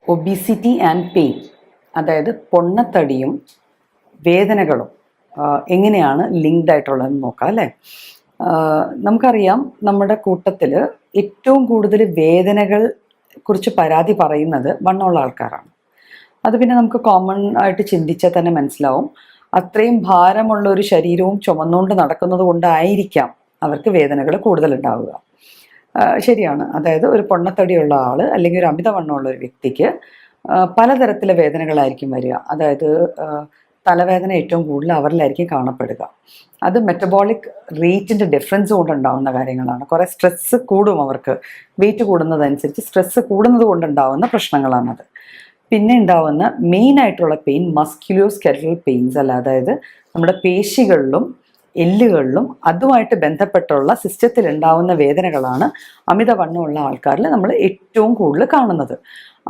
Obesity and pain, അതായത് പൊണ്ണത്തടിയും വേദനകളും എങ്ങനെയാണ് ലിങ്ക്ഡ് ആയിട്ടുള്ളതെന്ന് നോക്കാം അല്ലേ. നമുക്കറിയാം, നമ്മുടെ കൂട്ടത്തിൽ ഏറ്റവും കൂടുതൽ വേദനകൾ കുറിച്ച് പരാതി പറയുന്നത് വണ്ണമുള്ള ആൾക്കാരാണ്. അത് പിന്നെ നമുക്ക് കോമൺ ആയിട്ട് ചിന്തിച്ചാൽ തന്നെ മനസ്സിലാവും. അത്രയും ഭാരമുള്ള ഒരു ശരീരവും ചുമന്നുകൊണ്ട് നടക്കുന്നത് കൊണ്ടായിരിക്കാം അവർക്ക് വേദനകൾ കൂടുതലുണ്ടാവുക. ശരിയാണ്. അതായത് ഒരു പൊണ്ണത്തടിയുള്ള ആൾ അല്ലെങ്കിൽ ഒരു അമിതവണ്ണമുള്ള ഒരു വ്യക്തിക്ക് പലതരത്തിലെ വേദനകളായിരിക്കും വരിക. അതായത് തലവേദന ഏറ്റവും കൂടുതൽ അവരിലായിരിക്കും കാണപ്പെടുക. അത് മെറ്റബോളിക് റേറ്റിൻ്റെ ഡിഫറൻസ് കൊണ്ടുണ്ടാവുന്ന കാര്യങ്ങളാണ്. കുറേ സ്ട്രെസ്സ് കൂടും അവർക്ക്. വെയിറ്റ് കൂടുന്നതനുസരിച്ച് സ്ട്രെസ്സ് കൂടുന്നത് കൊണ്ടുണ്ടാവുന്ന പ്രശ്നങ്ങളാണത്. പിന്നെ ഉണ്ടാവുന്ന മെയിനായിട്ടുള്ള പെയിൻ മസ്ക്യുലോ സ്കെലറ്റൽ പെയിൻസ് അല്ല, അതായത് നമ്മുടെ പേശികളിലും എല്ലുകളിലും അതുമായിട്ട് ബന്ധപ്പെട്ടുള്ള സിസ്റ്റത്തിൽ ഉണ്ടാവുന്ന വേദനകളാണ് അമിതവണ്ണമുള്ള ആൾക്കാരിൽ നമ്മൾ ഏറ്റവും കൂടുതൽ കാണുന്നത്.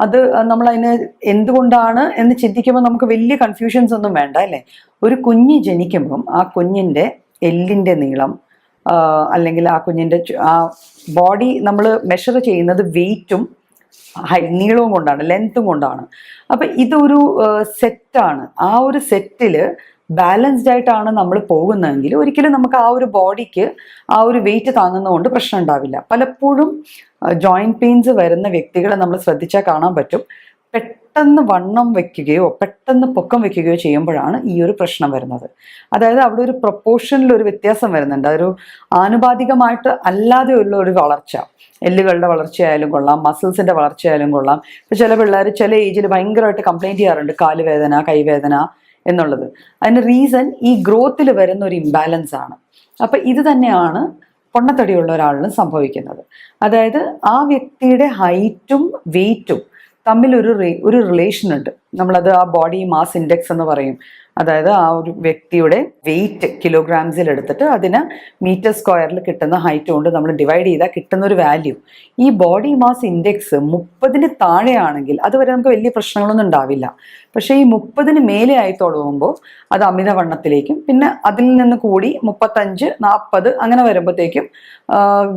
അത് നമ്മളതിന് എന്തുകൊണ്ടാണ് എന്ന് ചിന്തിക്കുമ്പോൾ നമുക്ക് വലിയ കൺഫ്യൂഷൻസ് ഒന്നും വേണ്ട അല്ലേ. ഒരു കുഞ്ഞ് ജനിക്കുമ്പം ആ കുഞ്ഞിൻ്റെ എല്ലിൻ്റെ നീളം അല്ലെങ്കിൽ ആ കുഞ്ഞിൻ്റെ ആ ബോഡി നമ്മൾ മെഷർ ചെയ്യുന്നത് വെയിറ്റും നീളവും കൊണ്ടാണ്, ലെങ്ത്തും കൊണ്ടാണ്. അപ്പം ഇതൊരു സെറ്റാണ്. ആ ഒരു സെറ്റിൽ ബാലൻസ്ഡ് ആയിട്ടാണ് നമ്മൾ പോകുന്നതെങ്കിൽ ഒരിക്കലും നമുക്ക് ആ ഒരു ബോഡിക്ക് ആ ഒരു വെയിറ്റ് താങ്ങുന്നതുകൊണ്ട് പ്രശ്നം ഉണ്ടാവില്ല. പലപ്പോഴും ജോയിൻറ്റ് പെയിൻസ് വരുന്ന വ്യക്തികളെ നമ്മൾ ശ്രദ്ധിച്ചാൽ കാണാൻ പറ്റും, പെട്ടെന്ന് വണ്ണം വെക്കുകയോ പെട്ടെന്ന് പൊക്കം വെക്കുകയോ ചെയ്യുമ്പോഴാണ് ഈ ഒരു പ്രശ്നം വരുന്നത്. അതായത് അവിടെ ഒരു പ്രൊപ്പോർഷനിൽ ഒരു വ്യത്യാസം വരുന്നുണ്ട്. അതൊരു ആനുപാതികമായിട്ട് അല്ലാതെ ഉള്ള ഒരു വളർച്ച, എല്ലുകളുടെ വളർച്ചയായാലും കൊള്ളാം, മസിൽസിൻ്റെ വളർച്ചയായാലും കൊള്ളാം. ഇപ്പോൾ ചില പിള്ളേർ ചില ഏജിൽ ഭയങ്കരമായിട്ട് കംപ്ലൈൻറ്റ് ചെയ്യാറുണ്ട്, കാലുവേദന, കൈവേദന എന്നുള്ളത്. അതിന് റീസൺ ഈ ഗ്രോത്തിൽ വരുന്ന ഒരു ഇംബാലൻസ് ആണ്. അപ്പം ഇത് തന്നെയാണ് പൊണ്ണത്തടിയുള്ള ഒരാളിനും സംഭവിക്കുന്നത്. അതായത് ആ വ്യക്തിയുടെ ഹൈറ്റും വെയിറ്റും തമ്മിൽ ഒരു റിലേഷൻ ഉണ്ട്. നമ്മളത് ആ ബോഡി മാസ് ഇൻഡെക്സ് എന്ന് പറയും. അതായത് ആ ഒരു വ്യക്തിയുടെ വെയിറ്റ് കിലോഗ്രാംസിൽ എടുത്തിട്ട് അതിന് മീറ്റർ സ്ക്വയറിൽ കിട്ടുന്ന ഹൈറ്റ് കൊണ്ട് നമ്മൾ ഡിവൈഡ് ചെയ്താൽ കിട്ടുന്ന ഒരു വാല്യൂ. ഈ ബോഡി മാസ് ഇൻഡെക്സ് 30 താഴെയാണെങ്കിൽ അതുവരെ നമുക്ക് വലിയ പ്രശ്നങ്ങളൊന്നും ഉണ്ടാവില്ല. പക്ഷേ ഈ 30 മേലെ ആയി തുടങ്ങുമ്പോൾ അത് അമിതവണ്ണത്തിലേക്കും, പിന്നെ അതിൽ നിന്ന് കൂടി 35, 40 അങ്ങനെ വരുമ്പോഴത്തേക്കും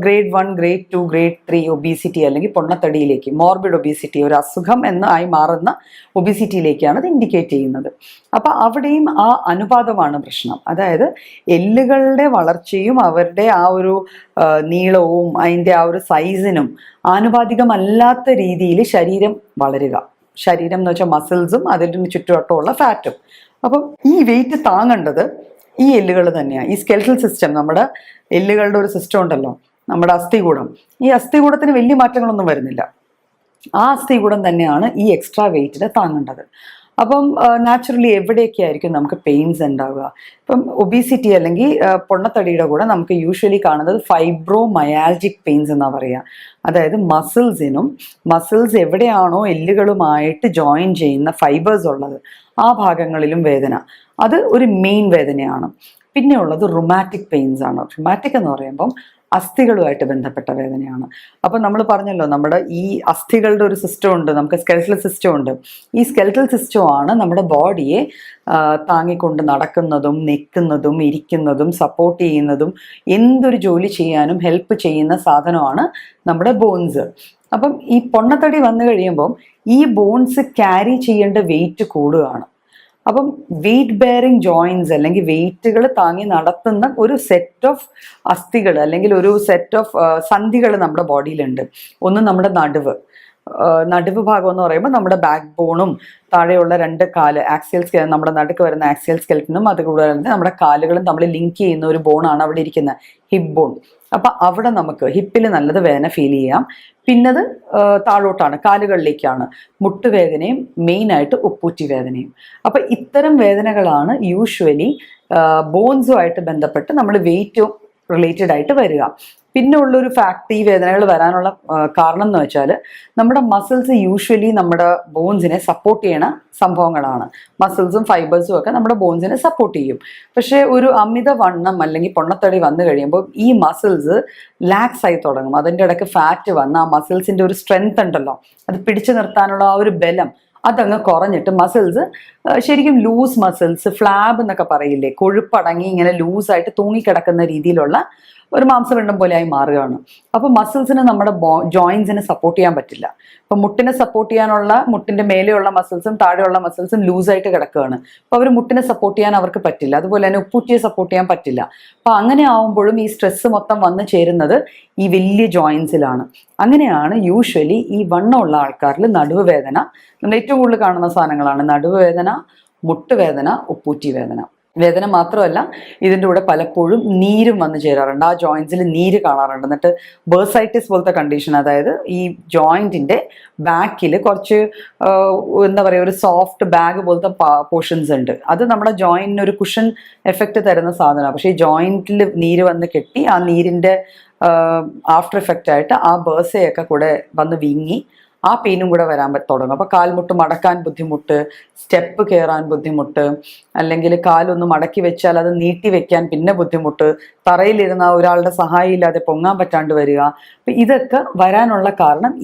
ഗ്രേഡ് 1, ഗ്രേഡ് 2, ഗ്രേഡ് 3 ഒബീസിറ്റി അല്ലെങ്കിൽ പൊണ്ണത്തടിയിലേക്ക്, മോർബിഡ് ഒബീസിറ്റി, ഒരു അസുഖം എന്ന് ആയി മാറുന്ന ഒബീസിറ്റിയിലേക്കാണ് ഇത് ഇൻഡിക്കേറ്റ് ചെയ്യുന്നത്. അപ്പം അവിടെയും ആ അനുപാതമാണ് പ്രശ്നം. അതായത് എല്ലുകളുടെ വളർച്ചയും അവരുടെ ആ ഒരു നീളവും അതിൻ്റെ ആ ഒരു സൈസിനും ആനുപാതികമല്ലാത്ത രീതിയിൽ ശരീരം വളരുക. ശരീരം എന്ന് വെച്ചാൽ മസിൽസും അതിന് ചുറ്റുവട്ടമുള്ള ഫാറ്റും. അപ്പം ഈ വെയിറ്റ് താങ്ങേണ്ടത് ഈ എല്ലുകൾ തന്നെയാണ്. ഈ സ്കെലറ്റൽ സിസ്റ്റം, നമ്മുടെ എല്ലുകളുടെ ഒരു സിസ്റ്റം ഉണ്ടല്ലോ, നമ്മുടെ അസ്ഥികൂടം. ഈ അസ്ഥികൂടത്തിന് വലിയ മാറ്റങ്ങളൊന്നും വരുന്നില്ല. ആ അസ്ഥികൂടം തന്നെയാണ് ഈ എക്സ്ട്രാ വെയിറ്റിനെ താങ്ങേണ്ടത്. അപ്പം നാച്ചുറലി എവിടെയൊക്കെ ആയിരിക്കും നമുക്ക് പെയിൻസ് ഉണ്ടാവുക? ഇപ്പം ഒബീസിറ്റി അല്ലെങ്കിൽ പൊണ്ണത്തടിയുടെ കൂടെ നമുക്ക് യൂഷ്വലി കാണുന്നത് ഫൈബ്രോമയാൽജിക് പെയിൻസ് എന്നാണ് പറയുക. അതായത് മസിൽസ് എവിടെയാണോ എല്ലുകളുമായിട്ട് ജോയിൻ ചെയ്യുന്ന ഫൈബേഴ്സ് ഉള്ളത് ആ ഭാഗങ്ങളിലും വേദന. അത് ഒരു മെയിൻ വേദനയാണ്. പിന്നെ ഉള്ളത് റുമാറ്റിക് പെയിൻസ് ആണ്. റുമാറ്റിക് എന്ന് പറയുമ്പം അസ്ഥികളുമായിട്ട് ബന്ധപ്പെട്ട വേദനയാണ്. അപ്പം നമ്മൾ പറഞ്ഞല്ലോ, നമ്മുടെ ഈ അസ്ഥികളുടെ ഒരു സിസ്റ്റം ഉണ്ട്, നമുക്ക് സ്കെലറ്റൽ സിസ്റ്റം ഉണ്ട്. ഈ സ്കെലറ്റൽ സിസ്റ്റമാണ് നമ്മുടെ ബോഡിയെ താങ്ങിക്കൊണ്ട് നടക്കുന്നതും നിൽക്കുന്നതും ഇരിക്കുന്നതും സപ്പോർട്ട് ചെയ്യുന്നതും എന്തൊരു ജോലി ചെയ്യാനും ഹെൽപ്പ് ചെയ്യുന്ന സാധനമാണ് നമ്മുടെ ബോൺസ്. അപ്പം ഈ പൊണ്ണത്തടി വന്നു കഴിയുമ്പം ഈ ബോൺസ് ക്യാരി ചെയ്യേണ്ട വെയിറ്റ് കൂടുകയാണ്. അപ്പം വെയിറ്റ് ബെയറിങ് ജോയിൻസ് അല്ലെങ്കിൽ വെയിറ്റുകൾ താങ്ങി നടത്തുന്ന ഒരു സെറ്റ് ഓഫ് അസ്ഥികൾ അല്ലെങ്കിൽ ഒരു സെറ്റ് ഓഫ് സന്ധികൾ നമ്മുടെ ബോഡിയിലുണ്ട്. ഒന്ന് നമ്മുടെ നടുവ് ഭാഗം എന്ന് പറയുമ്പോൾ നമ്മുടെ ബാക്ക് ബോണും താഴെയുള്ള 2 കാല് നമ്മുടെ നടുക്ക് വരുന്ന ആക്സിയൽ സ്കെൽറ്റനും അതുകൂടാതെ തന്നെ നമ്മുടെ കാലുകളും തമ്മിൽ ലിങ്ക് ചെയ്യുന്ന ഒരു ബോണാണ് അവിടെ ഇരിക്കുന്നത്, ഹിപ്പ് ബോൺ. അപ്പം അവിടെ നമുക്ക് ഹിപ്പിൽ നല്ലത് വേദന ഫീൽ ചെയ്യാം. പിന്നത് താഴോട്ടാണ്, കാലുകളിലേക്കാണ് മുട്ടുവേദനയും മെയിനായിട്ട് ഉപ്പൂറ്റി വേദനയും. അപ്പം ഇത്തരം വേദനകളാണ് യൂഷ്വലി ബോൺസുമായിട്ട് ബന്ധപ്പെട്ട് നമ്മൾ വെയിറ്റ് റിലേറ്റഡ് ആയിട്ട് വരിക. പിന്നെ ഉള്ളൊരു ഫാക്ട്, ഈ വേദനകൾ വരാനുള്ള കാരണം എന്ന് വെച്ചാൽ നമ്മുടെ മസിൽസ് യൂഷ്വലി നമ്മുടെ ബോൺസിനെ സപ്പോർട്ട് ചെയ്യണ സംഭവങ്ങളാണ്. മസിൽസും ഫൈബേഴ്സും ഒക്കെ നമ്മുടെ ബോൺസിനെ സപ്പോർട്ട് ചെയ്യും. പക്ഷേ ഒരു അമിതവണ്ണം അല്ലെങ്കിൽ പൊണ്ണത്തടി വന്നു കഴിയുമ്പോൾ ഈ മസിൽസ് ലാക്സ് ആയി തുടങ്ങും. അതിൻ്റെ ഇടയ്ക്ക് ഫാറ്റ് വന്ന് ആ മസിൽസിൻ്റെ ഒരു സ്ട്രെങ്ത് ഉണ്ടല്ലോ, അത് പിടിച്ചു നിർത്താനുള്ള ആ ഒരു ബലം അതങ്ങ് കുറഞ്ഞിട്ട് മസിൽസ് ശരിക്കും ലൂസ് മസിൽസ്, ഫ്ലാബ് എന്നൊക്കെ പറയില്ലേ, കൊഴുപ്പടങ്ങി ഇങ്ങനെ ലൂസായിട്ട് തൂങ്ങിക്കിടക്കുന്ന രീതിയിലുള്ള ഒരു മാംസപിണ്ഡം പോലെയായി മാറുകയാണ്. അപ്പോൾ മസിൽസിന് നമ്മുടെ ജോയിൻസിനെ സപ്പോർട്ട് ചെയ്യാൻ പറ്റില്ല. ഇപ്പം മുട്ടിനെ സപ്പോർട്ട് ചെയ്യാനുള്ള മുട്ടിന്റെ മേലെയുള്ള മസിൽസും താഴെയുള്ള മസിൽസും ലൂസായിട്ട് കിടക്കുകയാണ്. അപ്പോൾ അവർ മുട്ടിനെ സപ്പോർട്ട് ചെയ്യാൻ അവർക്ക് പറ്റില്ല. അതുപോലെ തന്നെ ഉപ്പൂറ്റിയെ സപ്പോർട്ട് ചെയ്യാൻ പറ്റില്ല. അപ്പോൾ അങ്ങനെ ആവുമ്പോഴും ഈ സ്ട്രെസ് മൊത്തം വന്ന് ചേരുന്നത് ഈ വലിയ ജോയിൻസിലാണ്. അങ്ങനെയാണ് യൂഷ്വലി ഈ വണ്ണമുള്ള ആൾക്കാരിൽ നടുവ് വേദന നമ്മൾ ഏറ്റവും കൂടുതൽ കാണുന്ന സാധനങ്ങളാണ് നടുവ് വേദന, മുട്ടുവേദന, ഉപ്പൂറ്റി വേദന. വേദന മാത്രമല്ല, ഇതിൻ്റെ കൂടെ പലപ്പോഴും നീരും വന്നു ചേരാറുണ്ട്. ആ ജോയിൻസിൽ നീര് കാണാറുണ്ട്. എന്നിട്ട് ബേഴ്സൈറ്റിസ് പോലത്തെ കണ്ടീഷൻ, അതായത് ഈ ജോയിൻറ്റിൻ്റെ ബാക്കിൽ കുറച്ച് എന്താ പറയുക, ഒരു സോഫ്റ്റ് ബാഗ് പോലത്തെ പോർഷൻസ് ഉണ്ട്. അത് നമ്മുടെ ജോയിൻറ്റിന് ഒരു കുഷൻ എഫക്റ്റ് തരുന്ന സാധനമാണ്. പക്ഷേ ഈ ജോയിൻറ്റിൽ നീര് വന്ന് കെട്ടി ആ നീരിൻ്റെ ആഫ്റ്റർ എഫക്റ്റ് ആയിട്ട് ആ ബേഴ്സയൊക്കെ കൂടെ വന്ന് വീങ്ങി ആ പെയിനും കൂടെ വരാൻ തുടങ്ങും. അപ്പോൾ കാൽമുട്ട് മടക്കാൻ ബുദ്ധിമുട്ട്, സ്റ്റെപ്പ് കയറാൻ ബുദ്ധിമുട്ട്, അല്ലെങ്കിൽ കാലൊന്ന് മടക്കി വെച്ചാൽ അത് നീട്ടി വെക്കാൻ പിന്നെ ബുദ്ധിമുട്ട്, തറയിലിരുന്ന ഒരാളുടെ സഹായം ഇല്ലാതെ പൊങ്ങാൻ പറ്റാണ്ട് വരിക. അപ്പം ഇതൊക്കെ വരാനുള്ള കാരണം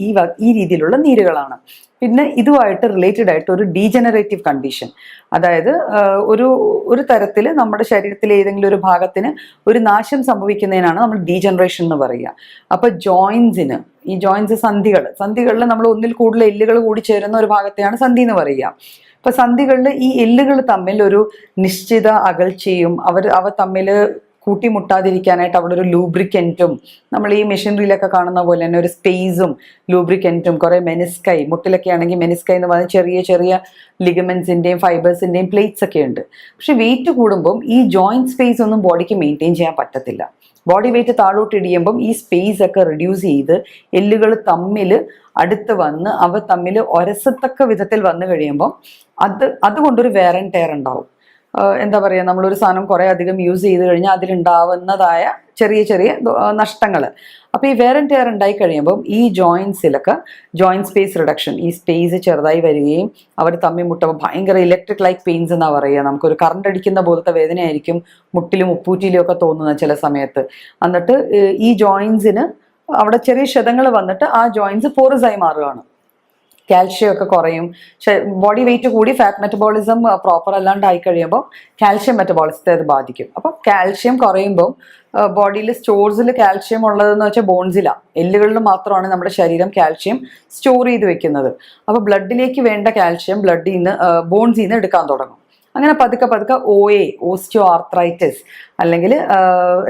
ഈ രീതിയിലുള്ള നീരുകളാണ്. പിന്നെ ഇതുമായിട്ട് റിലേറ്റഡ് ആയിട്ട് ഒരു ഡീജനറേറ്റീവ് കണ്ടീഷൻ, അതായത് ഒരു തരത്തിൽ നമ്മുടെ ശരീരത്തിലെ ഏതെങ്കിലും ഒരു ഭാഗത്തിന് ഒരു നാശം സംഭവിക്കുന്നതിനാണ് നമ്മൾ ഡീജനറേഷൻ എന്ന് പറയുക. അപ്പോൾ ജോയിൻസിന്, ഈ ജോയിൻസ് സന്ധികളിൽ നമ്മൾ ഒന്നിൽ കൂടുതൽ എല്ലുകൾ കൂടി ചേരുന്ന ഒരു ഭാഗത്തെയാണ് സന്ധി എന്ന് പറയുക. ഇപ്പൊ സന്ധികളിൽ ഈ എല്ലുകൾ തമ്മിൽ ഒരു നിശ്ചിത അകൽച്ചയും അവ തമ്മിൽ കൂട്ടിമുട്ടാതിരിക്കാനായിട്ട് അവിടെ ഒരു ലൂബ്രിക്കൻറ്റും, നമ്മൾ ഈ മെഷീനറിയിലൊക്കെ കാണുന്ന പോലെ തന്നെ ഒരു സ്പേസും ലൂബ്രിക്കൻറ്റും, കുറേ മെനിസ്കൈ, മുട്ടിലൊക്കെ ആണെങ്കിൽ മെനിസ്കൈ എന്ന് പറഞ്ഞാൽ ചെറിയ ചെറിയ ലിഗമെന്റ്സിൻ്റെയും ഫൈബേഴ്സിൻ്റെയും പ്ലേറ്റ്സ് ഒക്കെ ഉണ്ട്. പക്ഷെ വെയിറ്റ് കൂടുമ്പം ഈ ജോയിന്റ് സ്പേസ് ഒന്നും ബോഡിക്ക് മെയിൻറ്റെയിൻ ചെയ്യാൻ പറ്റത്തില്ല. ബോഡി വെയിറ്റ് താഴോട്ട് ഇടിയുമ്പം ഈ സ്പേസ് ഒക്കെ റിഡ്യൂസ് ചെയ്ത് എല്ലുകൾ തമ്മിൽ അടുത്ത് വന്ന് അവ തമ്മിൽ ഒരസത്തക്ക വിധത്തിൽ വന്നു കഴിയുമ്പം അതുകൊണ്ടൊരു വേർ ആൻഡ് ടയർ ഉണ്ടാവും. എന്താ പറയുക, നമ്മളൊരു സാധനം കുറേ അധികം യൂസ് ചെയ്ത് കഴിഞ്ഞാൽ അതിലുണ്ടാവുന്നതായ ചെറിയ ചെറിയ നഷ്ടങ്ങൾ. അപ്പോൾ ഈ വേർ ആൻഡ് ടയർ ഉണ്ടായി കഴിയുമ്പം ഈ ജോയിൻസിലൊക്കെ ജോയിന്റ് സ്പേസ് റിഡക്ഷൻ, ഈ സ്പേസ് ചെറുതായി വരികയും അവർ തമ്മിൽ മുട്ടുമ്പോൾ ഭയങ്കര ഇലക്ട്രിക് ലൈക്ക് പെയിൻസ് എന്നാണ് പറയുക. നമുക്കൊരു കറണ്ട് അടിക്കുന്ന പോലത്തെ വേദനയായിരിക്കും മുട്ടിലും ഉപ്പൂറ്റിയിലും ഒക്കെ തോന്നുന്നത് ചില സമയത്ത്. എന്നിട്ട് ഈ ജോയിൻസിന് അവിടെ ചെറിയ ക്ഷതങ്ങൾ വന്നിട്ട് ആ ജോയിൻസ് പോറസായി മാറുകയാണ്. കാൽഷ്യം ഒക്കെ കുറയും. ബോഡി വെയിറ്റ് കൂടി ഫാറ്റ് മെറ്റബോളിസം പ്രോപ്പർ അല്ലാണ്ട് ആയി കഴിയുമ്പോൾ കാൽഷ്യം മെറ്റബോളിസത്തെ അത് ബാധിക്കും. അപ്പം കാൽഷ്യം കുറയുമ്പോൾ ബോഡിയിൽ സ്റ്റോർസിൽ കാൽഷ്യം ഉള്ളതെന്ന് വെച്ചാൽ ബോൺസിലാണ്, എല്ലുകളിൽ മാത്രമാണ് നമ്മുടെ ശരീരം കാൽഷ്യം സ്റ്റോർ ചെയ്ത് വെക്കുന്നത്. അപ്പോൾ ബ്ലഡിലേക്ക് വേണ്ട കാൽഷ്യം ബ്ലഡിൽ നിന്ന് ബോൺസിൽ നിന്ന് എടുക്കാൻ തുടങ്ങും. അങ്ങനെ പതുക്കെ പതുക്കെ ഓസ്റ്റിയോ ആർത്രൈറ്റിസ് അല്ലെങ്കിൽ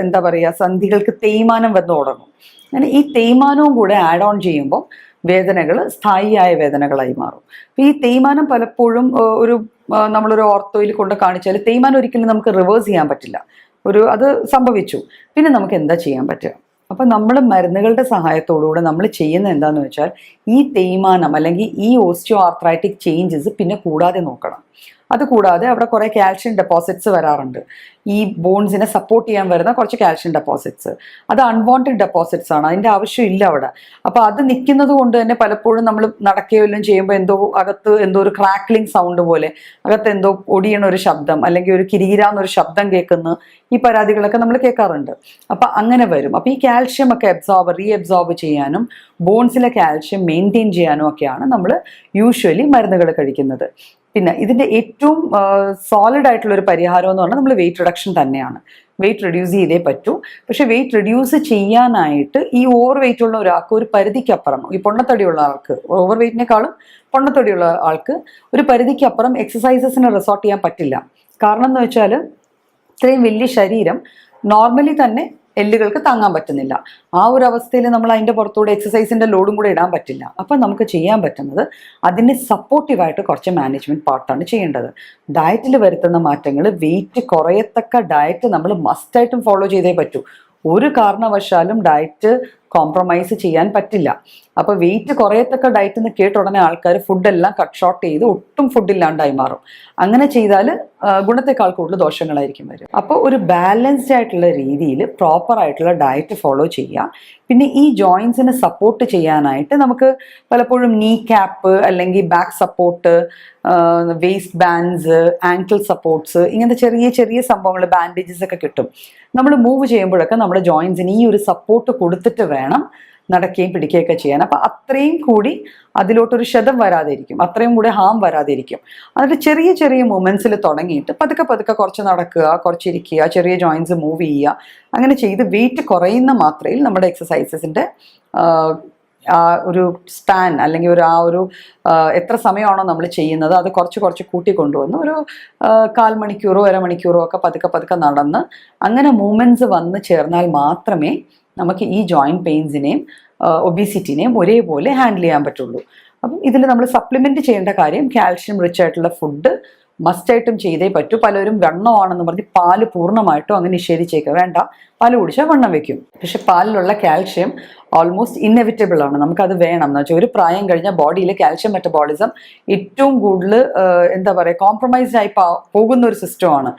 എന്താ പറയുക, സന്ധികൾക്ക് തേയ്മാനം വന്ന് തുടങ്ങും. അങ്ങനെ ഈ തേയ്മാനവും കൂടെ ആഡ് ഓൺ ചെയ്യുമ്പോൾ വേദനകൾ സ്ഥായിയായ വേദനകളായി മാറും. ഈ തേയ്മാനം പലപ്പോഴും നമ്മളൊരു ഓർത്തോയിൽ കൊണ്ട് കാണിച്ചാൽ തേയ്മാനം ഒരിക്കലും നമുക്ക് റിവേഴ്സ് ചെയ്യാൻ പറ്റില്ല. അത് സംഭവിച്ചു, പിന്നെ നമുക്ക് എന്താ ചെയ്യാൻ പറ്റുക? അപ്പം നമ്മൾ മരുന്നുകളുടെ സഹായത്തോടുകൂടെ നമ്മൾ ചെയ്യുന്നത് എന്താണെന്ന് വെച്ചാൽ ഈ തേയ്മാനം അല്ലെങ്കിൽ ഈ ഓസ്റ്റിയോ ആർത്രൈറ്റിക് ചേഞ്ചസ് പിന്നെ കൂടാതെ നോക്കണം. അതുകൂടാതെ അവിടെ കുറേ കാൽഷ്യം ഡെപ്പോസിറ്റ്സ് വരാറുണ്ട്. ഈ ബോൺസിനെ സപ്പോർട്ട് ചെയ്യാൻ വരുന്ന കുറച്ച് കാൽഷ്യം ഡെപ്പോസിറ്റ്സ്, അത് അൺവാണ്ടഡ് ഡെപ്പോസിറ്റ്സ് ആണ്, അതിൻ്റെ ആവശ്യമില്ല അവിടെ. അപ്പോൾ അത് നിൽക്കുന്നത് കൊണ്ട് തന്നെ പലപ്പോഴും നമ്മൾ നടക്കുകയോ എല്ലാം ചെയ്യുമ്പോൾ അകത്ത് എന്തോ ഒരു ക്രാക്ലിംഗ് സൗണ്ട് പോലെ, അകത്ത് എന്തോ ഒടിയണ ഒരു ശബ്ദം അല്ലെങ്കിൽ ഒരു കിരീരാന്നൊരു ശബ്ദം കേൾക്കുന്ന ഈ പരാതികളൊക്കെ നമ്മൾ കേൾക്കാറുണ്ട്. അപ്പം അങ്ങനെ വരും. അപ്പോൾ ഈ കാൽഷ്യം ഒക്കെ റീഅബ്സോർബ് ചെയ്യാനും ബോൺസിലെ കാൽഷ്യം മെയിൻറ്റെയിൻ ചെയ്യാനും ഒക്കെയാണ് നമ്മൾ യൂഷ്വലി മരുന്നുകൾ കഴിക്കുന്നത്. പിന്നെ ഇതിൻ്റെ ഏറ്റവും സോളിഡ് ആയിട്ടുള്ള ഒരു പരിഹാരം എന്ന് പറഞ്ഞാൽ നമ്മൾ വെയിറ്റ് റിഡക്ഷൻ തന്നെയാണ്. വെയിറ്റ് റിഡ്യൂസ് ചെയ്തേ പറ്റൂ. പക്ഷെ വെയിറ്റ് റിഡ്യൂസ് ചെയ്യാനായിട്ട് ഈ ഓവർ വെയിറ്റ് ഉള്ള ഒരാൾക്ക് ഒരു പരിധിക്കപ്പുറം, ഈ പൊണ്ണത്തടിയുള്ള ആൾക്ക്, ഓവർ വെയിറ്റിനേക്കാളും പൊണ്ണത്തടിയുള്ള ആൾക്ക് ഒരു പരിധിക്കപ്പുറം എക്സസൈസസിന് റിസോർട്ട് ചെയ്യാൻ പറ്റില്ല. കാരണം എന്ന് വെച്ചാൽ ഇത്രയും വലിയ ശരീരം നോർമലി തന്നെ എല്ലുകൾക്ക് താങ്ങാൻ പറ്റുന്നില്ല. ആ ഒരു അവസ്ഥയിൽ നമ്മൾ അതിൻ്റെ പുറത്തൂടെ എക്സസൈസിൻ്റെ ലോഡും കൂടെ ഇടാൻ പറ്റില്ല. അപ്പം നമുക്ക് ചെയ്യാൻ പറ്റുന്നത് അതിന് സപ്പോർട്ടീവായിട്ട് കുറച്ച് മാനേജ്മെൻറ്റ് പാർട്ടാണ് ചെയ്യേണ്ടത്. ഡയറ്റിൽ വരുത്തുന്ന മാറ്റങ്ങൾ, വെയിറ്റ് കുറയത്തക്ക ഡയറ്റ് നമ്മൾ മസ്റ്റായിട്ടും ഫോളോ ചെയ്തേ പറ്റൂ. ഒരു കാരണവശാലും ഡയറ്റ് കോംപ്രമൈസ് ചെയ്യാൻ പറ്റില്ല. അപ്പോൾ വെയിറ്റ് കുറയത്തക്ക ഡയറ്റ് എന്ന് കേട്ട ഉടനെ ആൾക്കാർ ഫുഡെല്ലാം കട്ട് ഷോർട്ട് ചെയ്ത് ഒട്ടും ഫുഡില്ലാണ്ടായി മാറും. അങ്ങനെ ചെയ്താൽ ഗുണത്തെക്കാൾ കൂടുതൽ ദോഷങ്ങളായിരിക്കും വരും. അപ്പോൾ ഒരു ബാലൻസ്ഡ് ആയിട്ടുള്ള രീതിയിൽ പ്രോപ്പർ ആയിട്ടുള്ള ഡയറ്റ് ഫോളോ ചെയ്യുക. പിന്നെ ഈ ജോയിൻസിനെ സപ്പോർട്ട് ചെയ്യാനായിട്ട് നമുക്ക് പലപ്പോഴും നീ ക്യാപ്പ് അല്ലെങ്കിൽ back support, waist bands, ankle supports, ഇങ്ങനത്തെ ചെറിയ ചെറിയ സംഭവങ്ങൾ, ബാൻഡേജസ് ഒക്കെ കിട്ടും. നമ്മൾ മൂവ് ചെയ്യുമ്പോഴൊക്കെ നമ്മുടെ ജോയിൻസിന് ഈ ഒരു സപ്പോർട്ട് കൊടുത്തിട്ട് വേണം നടക്കുകയും പിടിക്കുകയൊക്കെ ചെയ്യാൻ. അപ്പം അത്രയും കൂടി അതിലോട്ടൊരു ക്ഷതം വരാതിരിക്കും, അത്രയും കൂടി ഹാം വരാതിരിക്കും. എന്നിട്ട് ചെറിയ ചെറിയ മൂമെൻറ്റ്സിൽ തുടങ്ങിയിട്ട് പതുക്കെ പതുക്കെ കുറച്ച് നടക്കുക, കുറച്ചിരിക്കുക, ചെറിയ ജോയിൻറ്റ്സ് മൂവ് ചെയ്യുക, അങ്ങനെ ചെയ്ത് വെയിറ്റ് കുറയുന്ന മാത്രയിൽ നമ്മുടെ എക്സസൈസസിൻ്റെ ഒരു സ്പാൻ അല്ലെങ്കിൽ ഒരു എത്ര സമയമാണോ നമ്മൾ ചെയ്യുന്നത് അത് കുറച്ച് കുറച്ച് കൂട്ടി കൊണ്ടുവന്ന് ഒരു 1/4 മണിക്കൂറോ അരമണിക്കൂറോ ഒക്കെ പതുക്കെ പതുക്കെ നടന്ന് അങ്ങനെ മൂവ്മെൻറ്റ്സ് വന്ന് ചേർന്നാൽ മാത്രമേ നമുക്ക് ഈ ജോയിൻറ്റ് പെയിൻസിനെയും ഒബീസിറ്റിനെയും ഒരേപോലെ ഹാൻഡിൽ ചെയ്യാൻ പറ്റുള്ളൂ. അപ്പം ഇതിൽ നമ്മൾ സപ്ലിമെൻറ്റ് ചെയ്യേണ്ട കാര്യം കാൽഷ്യം റിച്ച് ആയിട്ടുള്ള ഫുഡ് മസ്റ്റായിട്ടും ചെയ്തേ പറ്റൂ. പലരും വെണ്ണമാണെന്ന് പറഞ്ഞ് പാല് പൂർണ്ണമായിട്ടും അങ്ങ് നിഷേധിച്ചേക്കുക, വേണ്ട പാല് കുടിച്ചാൽ വണ്ണം വെക്കും. പക്ഷെ പാലിലുള്ള കാൽഷ്യം ഓൾമോസ്റ്റ് ഇന്നെവിറ്റബിൾ ആണ്, നമുക്കത് വേണം. എന്ന് വെച്ചാൽ ഒരു പ്രായം കഴിഞ്ഞാൽ ബോഡിയിലെ കാൽഷ്യം മെറ്റബോളിസം ഏറ്റവും കൂടുതൽ എന്താ പറയുക കോംപ്രമൈസ്ഡ് ആയി പോകുന്ന ഒരു സിസ്റ്റമാണ്.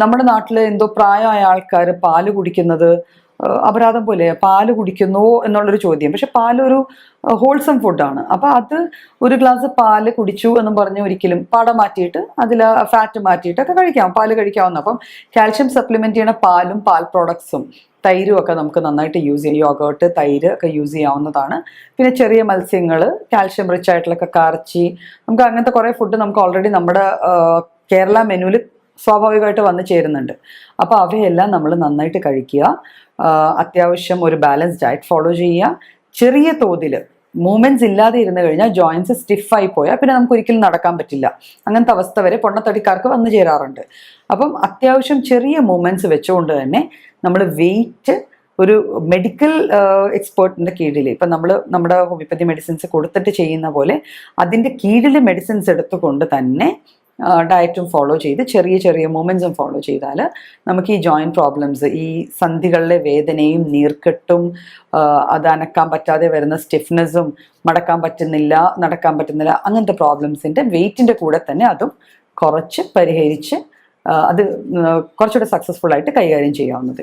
നമ്മുടെ നാട്ടിൽ എന്തോ പ്രായമായ ആൾക്കാർ പാല് കുടിക്കുന്നത് അപരാധം പോലെ, പാല് കുടിക്കുന്നുവോ എന്നുള്ളൊരു ചോദ്യം. പക്ഷെ പാലൊരു ഹോൾസം ഫുഡാണ്. അപ്പോൾ അത് ഒരു ഗ്ലാസ് പാല് കുടിച്ചു എന്നും പറഞ്ഞ് ഒരിക്കലും പാടം മാറ്റിയിട്ട് അതിൽ ഫാറ്റ് മാറ്റിയിട്ടൊക്കെ കഴിക്കാം, പാല് കഴിക്കാവുന്ന. അപ്പം കാൽഷ്യം സപ്ലിമെൻറ്റ് ചെയ്യണ പാലും പാൽ പ്രോഡക്ട്സും തൈരും ഒക്കെ നമുക്ക് നന്നായിട്ട് യൂസ് ചെയ്യാം. യോഗേർട്ട്, തൈര് ഒക്കെ യൂസ് ചെയ്യാവുന്നതാണ്. പിന്നെ ചെറിയ മത്സ്യങ്ങൾ, കാൽഷ്യം റിച്ച് ആയിട്ടുള്ള കറച്ചി, നമുക്ക് അങ്ങനത്തെ കുറേ ഫുഡ് നമുക്ക് ഓൾറെഡി നമ്മുടെ കേരള മെനുവിൽ സ്വാഭാവികമായിട്ട് വന്ന് ചേരുന്നുണ്ട്. അപ്പോൾ അവയെല്ലാം നമ്മൾ നന്നായിട്ട് കഴിക്കുക. അത്യാവശ്യം ഒരു ബാലൻസ് ഡയറ്റ് ഫോളോ ചെയ്യുക. ചെറിയ തോതിൽ മൂവ്മെൻറ്റ്സ് ഇല്ലാതെ ഇരുന്ന് കഴിഞ്ഞാൽ ജോയിൻറ്റ്സ് സ്റ്റിഫായി പോയാൽ പിന്നെ നമുക്ക് ഒരിക്കലും നടക്കാൻ പറ്റില്ല. അങ്ങനത്തെ അവസ്ഥ വരെ പൊണ്ണത്തടിക്കാർക്ക് വന്നു ചേരാറുണ്ട്. അപ്പം അത്യാവശ്യം ചെറിയ മൂവ്മെൻറ്റ്സ് വെച്ചുകൊണ്ട് തന്നെ നമ്മൾ വെയിറ്റ് ഒരു മെഡിക്കൽ എക്സ്പേർട്ടിൻ്റെ കീഴിൽ, ഇപ്പം നമ്മുടെ ഹോമിയോപ്പതി മെഡിസിൻസ് കൊടുത്തിട്ട് ചെയ്യുന്ന പോലെ അതിൻ്റെ കീഴിൽ മെഡിസിൻസ് എടുത്തുകൊണ്ട് തന്നെ ഡയറ്റും ഫോളോ ചെയ്ത് ചെറിയ ചെറിയ മൂവ്മെൻറ്റ്സും ഫോളോ ചെയ്താൽ നമുക്ക് ഈ ജോയിൻറ്റ് പ്രോബ്ലംസ്, ഈ സന്ധികളിലെ വേദനയും നീർക്കെട്ടും അത് അനക്കാൻ പറ്റാതെ വരുന്ന സ്റ്റിഫ്നെസ്സും മടക്കാൻ പറ്റുന്നില്ല, നടക്കാൻ പറ്റുന്നില്ല, അങ്ങനത്തെ പ്രോബ്ലംസിൻ്റെ വെയിറ്റിൻ്റെ കൂടെ തന്നെ അതും കുറച്ച് പരിഹരിച്ച് അത് കുറച്ചുകൂടെ സക്സസ്ഫുൾ ആയിട്ട് കൈകാര്യം ചെയ്യാവുന്നതേ.